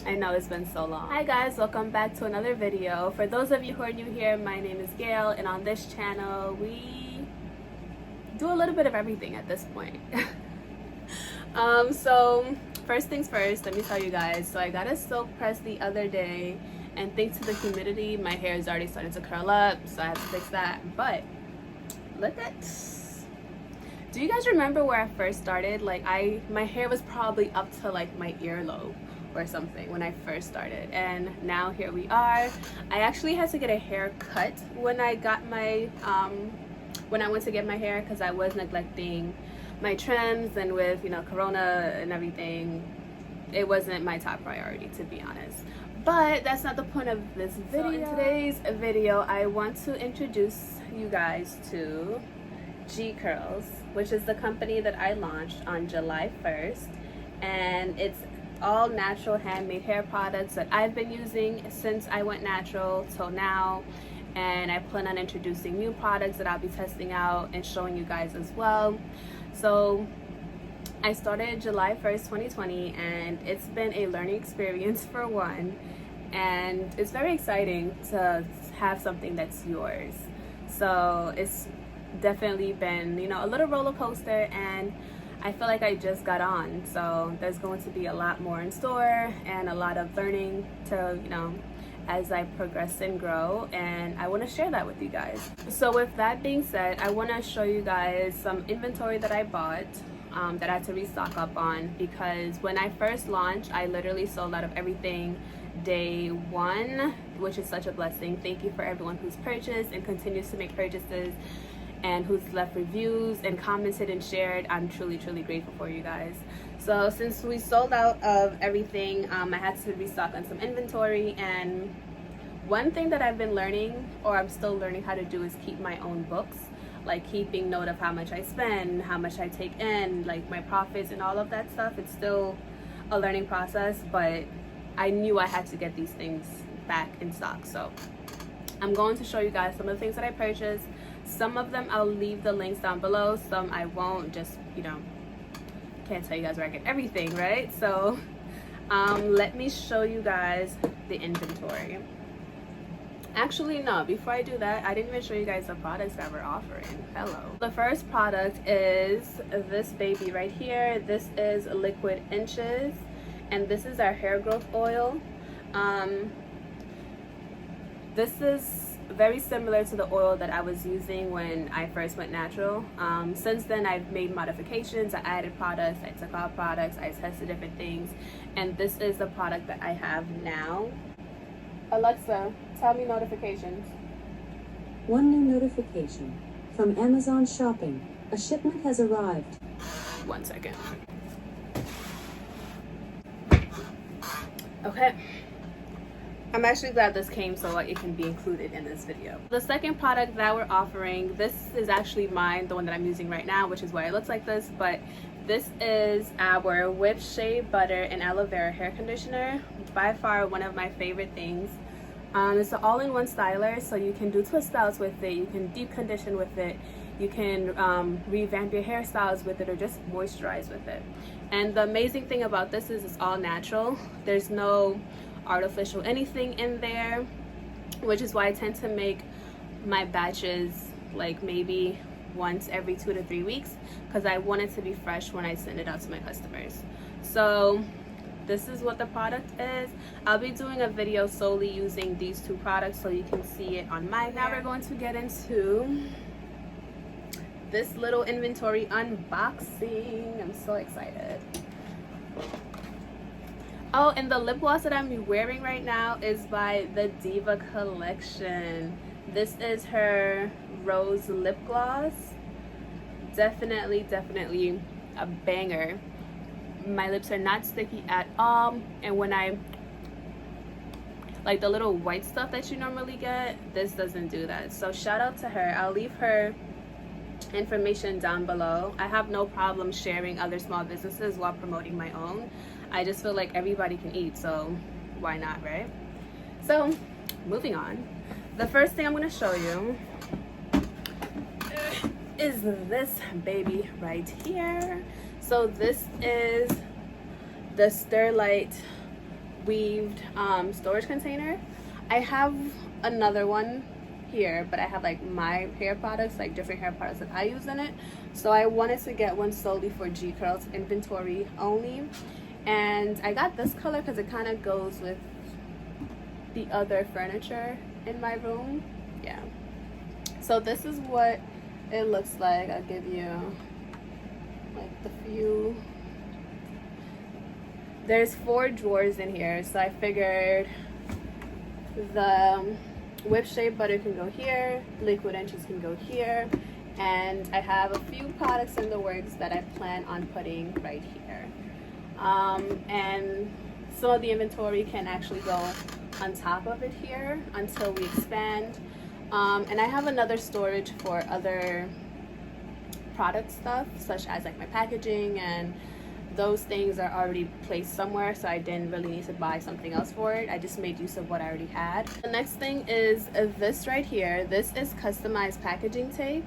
I know it's been so long. Hi guys, welcome back to another video. For those of you who are new here, my name is Gail, and on this channel we do a little bit of everything at this point. So first things first, let me tell you guys. So I got a silk press the other day, and thanks to the humidity, my hair is already starting to curl up, so I have to fix that. But look at, do you guys remember where I first started? Like my hair was probably up to like my earlobe or something when I first started, and now here we are. I actually had to get a haircut when I got my when I went to get my hair, because I was neglecting my trims, and with, you know, Corona and everything, it wasn't my top priority, to be honest. But that's not the point of this video. So in today's video, I want to introduce you guys to Gcurlz, which is the company that I launched on July 1st, and it's all natural handmade hair products that I've been using since I went natural till now, and I plan on introducing new products that I'll be testing out and showing you guys as well. So I started July 1st 2020, and it's been a learning experience for one, and it's very exciting to have something that's yours. So it's definitely been, you know, a little roller coaster, and I feel like I just got on, so there's going to be a lot more in store and a lot of learning to, you know, as I progress and grow, and I want to share that with you guys. So with that being said, I want to show you guys some inventory that I bought that I had to restock up on, because when I first launched, I literally sold out of everything day one, which is such a blessing. Thank you for everyone who's purchased and continues to make purchases, and who's left reviews and commented and shared. I'm truly grateful for you guys. So since we sold out of everything, I had to restock on some inventory. And one thing that I've been learning, or I'm still learning how to do, is keep my own books, like keeping note of how much I spend, how much I take in, like my profits and all of that stuff. It's still a learning process, but I knew I had to get these things back in stock. So I'm going to show you guys some of the things that I purchased. Some of them I'll leave the links down below, some I won't, just, you know, can't tell you guys where I get everything, right? So let me show you guys the inventory. Actually, no, before I do that, I didn't even show you guys the products that we're offering. Hello. The first product is this baby right here. This is Liquid Inches, and this is our hair growth oil. This is very similar to the oil that I was using when I first went natural. Since then, I've made modifications. I added products, I took out products, I tested different things, and this is the product that I have now. Alexa, tell me notifications. One new notification from Amazon Shopping. A shipment has arrived. 1 second. Okay. I'm actually glad this came so it can be included in this video. The second product that we're offering, this is actually mine, the one that I'm using right now, which is why it looks like this, but this is our Whipped Shea Butter and Aloe Vera hair conditioner. By far one of my favorite things. It's an all-in-one styler, so you can do twist styles with it, you can deep condition with it, you can revamp your hairstyles with it, or just moisturize with it. And the amazing thing about this is it's all natural. There's no artificial anything in there, which is why I tend to make my batches like maybe once every 2 to 3 weeks, because I want it to be fresh when I send it out to my customers. So this is what the product is. I'll be doing a video solely using these two products so you can see it on my hair. Now we're going to get into this little inventory unboxing. I'm so excited. Oh, and the lip gloss that I'm wearing right now is by the Diva collection. This is her rose lip gloss. Definitely a banger. My lips are not sticky at all, and when I like the little white stuff that you normally get, this doesn't do that. So shout out to her. I'll leave her information down below. I have no problem sharing other small businesses while promoting my own. I just feel like everybody can eat, so why not, right? So moving on, the first thing I'm going to show you is this baby right here. So this is the Sterlite weaved storage container. I have another one here, but I have like my hair products, like different hair products that I use in it. So I wanted to get one solely for Gcurlz inventory only. And I got this color because it kind of goes with the other furniture in my room. Yeah. So this is what it looks like. I'll give you like the view. There's 4 drawers in here, so I figured the whipped shea butter can go here, liquid inches can go here, and I have a few products in the works that I plan on putting right here. And some of the inventory can actually go on top of it here until we expand. And I have another storage for other product stuff, such as like my packaging, and those things are already placed somewhere, so I didn't really need to buy something else for it. I just made use of what I already had. The next thing is this right here. This is customized packaging tape,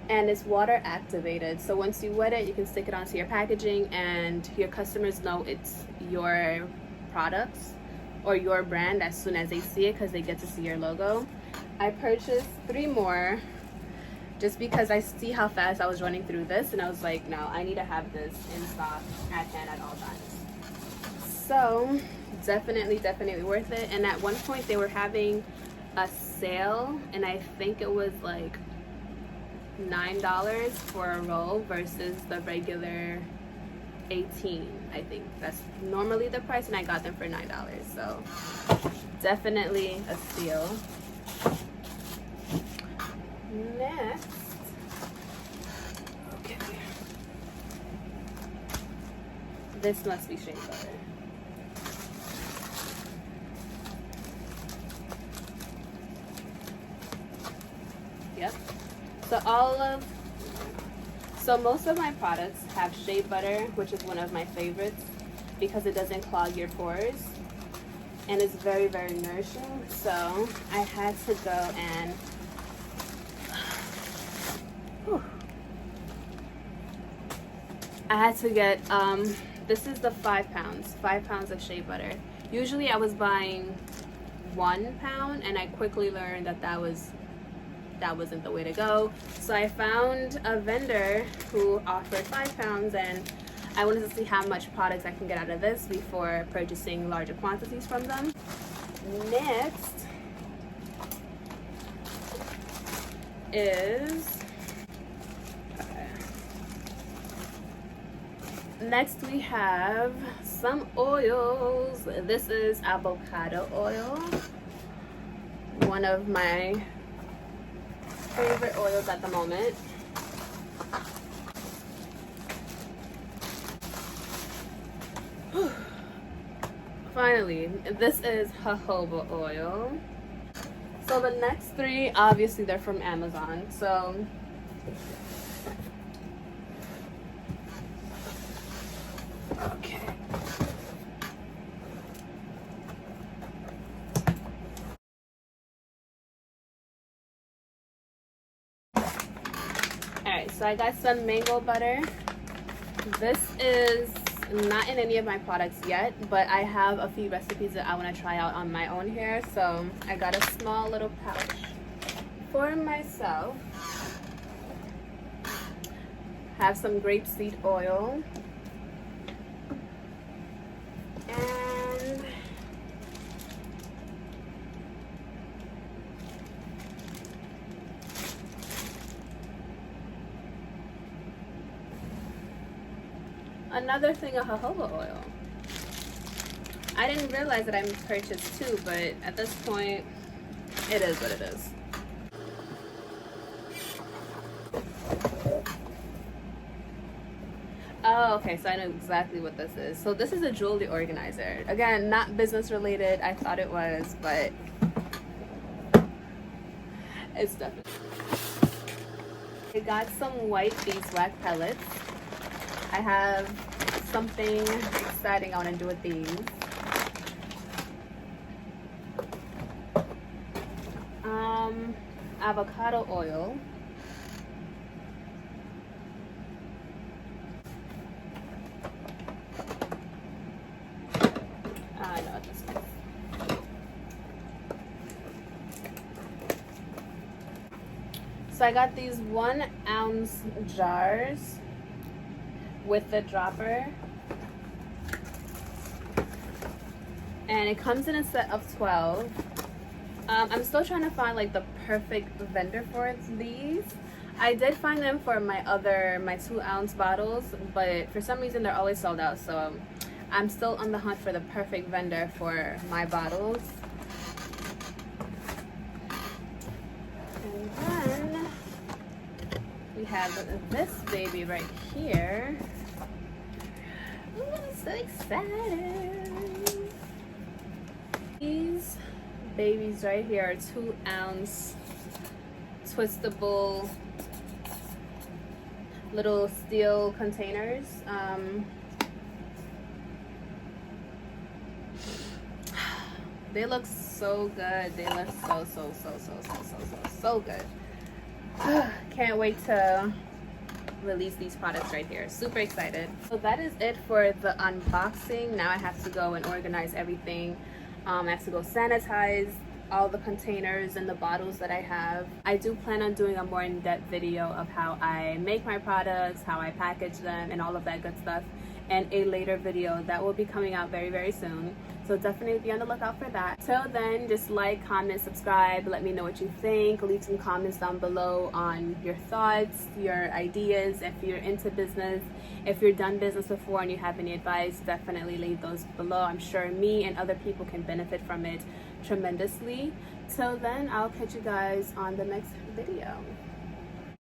and it's water activated, so once you wet it, you can stick it onto your packaging and your customers know it's your products or your brand as soon as they see it, because they get to see your logo. I purchased 3 more just because I see how fast I was running through this, and I was like, no, I need to have this in stock at hand at all times. So definitely worth it. And at one point they were having a sale, and I think it was like $9 for a roll versus the regular $18. I think that's normally the price, and I got them for $9, so definitely a steal. Next, okay, this must be Shea Butter. Yep. So most of my products have Shea Butter, which is one of my favorites because it doesn't clog your pores and it's very nourishing. So I had to go and I had to get this is the 5 pounds of Shea Butter. Usually I was buying 1 pound, and I quickly learned that wasn't the way to go. So I found a vendor who offered 5 pounds, and I wanted to see how much products I can get out of this before purchasing larger quantities from them. Next we have some oils. This is avocado oil, one of my favorite oils at the moment. Finally, this is jojoba oil. So the next 3, obviously they're from Amazon. So okay. Alright, so I got some mango butter. This is not in any of my products yet, but I have a few recipes that I want to try out on my own hair. So I got a small little pouch for myself. Have some grapeseed oil. And another thing of jojoba oil. I didn't realize that I purchased 2, but at this point, it is what it is. Oh, okay, so I know exactly what this is. So this is a jewelry organizer. Again, not business related. I thought it was, but it's definitely. I got some white beeswax pellets. I have something exciting I want to do with these. Avocado oil. cut this off. So I got these 1 ounce jars with the dropper. And it comes in a set of 12. I'm still trying to find like the perfect vendor for these. I did find them for my 2 ounce bottles, but for some reason they're always sold out. So I'm still on the hunt for the perfect vendor for my bottles. And then we have this baby right here. Ooh, I'm so excited. These babies right here are 2 ounce twistable little steel containers. They look so good. They look so good. Can't wait to release these products right here. Super excited. So that is it for the unboxing. Now I have to go and organize everything. I have to go sanitize all the containers and the bottles that I have. I do plan on doing a more in-depth video of how I make my products, how I package them, and all of that good stuff in a later video that will be coming out very, very soon. So definitely be on the lookout for that. Till then, just like, comment, subscribe, let me know what you think. Leave some comments down below on your thoughts, your ideas, if you're into business, if you've done business before and you have any advice, definitely leave those below. I'm sure me and other people can benefit from it tremendously. Till then, I'll catch you guys on the next video.